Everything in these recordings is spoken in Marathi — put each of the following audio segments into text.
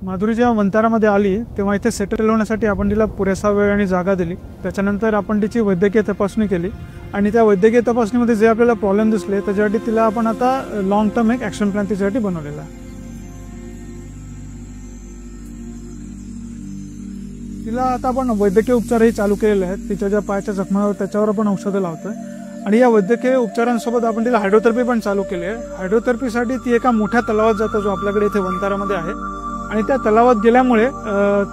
माधुरी जेव्हा वंतारामध्ये आली तेव्हा इथे सेटल होण्यासाठी आपण तिला पुरेसा वेळ आणि जागा दिली। त्याच्यानंतर आपण तिची वैद्यकीय तपासणी केली आणि त्या वैद्यकीय तपासणीमध्ये जे आपल्याला प्रॉब्लेम दिसले त्याच्यासाठी तिला आपण आता लॉंग टर्म एक ॲक्शन प्लॅन तिच्यासाठी बनवलेला आहे। तिला आता आपण वैद्यकीय उपचारही चालू केलेले आहेत। तिच्या ज्या पायाच्या जखमावर त्याच्यावर आपण औषधं लावतोय आणि या वैद्यकीय उपचारांसोबत आपण तिला हायड्रोथेरपी पण चालू केली आहे। हायड्रोथेरपीसाठी ती एका मोठ्या तलावात जातो जो आपल्याकडे इथे वंतारामध्ये आहे आणि त्या तलावात गेल्यामुळे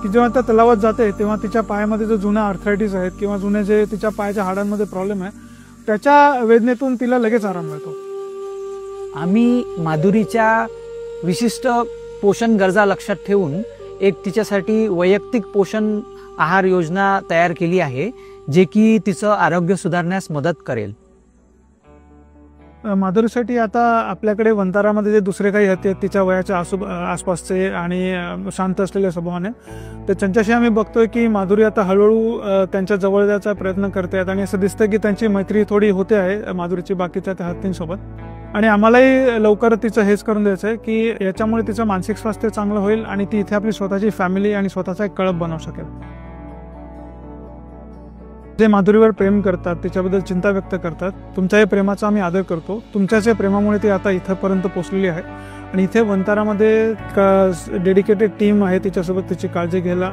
ती जेव्हा त्या तलावात जाते तेव्हा तिच्या पायामध्ये जो जुना आर्थरायटिस आहेत किंवा जुने जे तिच्या पायाच्या हाडांमध्ये प्रॉब्लेम आहे त्याच्या वेदनेतून तिला लगेच आराम मिळतो। आम्ही माधुरीच्या विशिष्ट पोषण गरजा लक्षात ठेवून एक तिच्यासाठी वैयक्तिक पोषण आहार योजना तयार केली आहे जे की तिचं आरोग्य सुधारण्यास मदत करेल। माधुरीसाठी आता आपल्याकडे वंतारामध्ये जे दुसरे काही आहेत तिच्या वयाच्या आसपासचे आणि शांत असलेल्या स्वभावाने तर त्यांच्याशी आम्ही बघतोय की माधुरी आता हळूहळू त्यांच्या जवळ जायचा प्रयत्न करते आहेत आणि असं दिसतं की त्यांची मैत्री थोडी होते आहे माधुरीची बाकीच्या त्या हत्तींसोबत आणि आम्हालाही लवकर तिचं हेच करून द्यायचं आहे की याच्यामुळे तिचं मानसिक स्वास्थ्य चांगलं होईल आणि ती इथे आपली स्वतःची फॅमिली आणि स्वतःचा एक कळप बनवू शकेल। जे माधुरीवर प्रेम करतात तिच्याबद्दल चिंता व्यक्त करतात तुमच्या या प्रेमाचा आम्ही आदर करतो। तुमच्याच या प्रेमामुळे ती आता इथपर्यंत पोहोचलेली आहे आणि इथे वंतारामध्ये डेडिकेटेड टीम आहे तिच्यासोबत तिची काळजी घ्यायला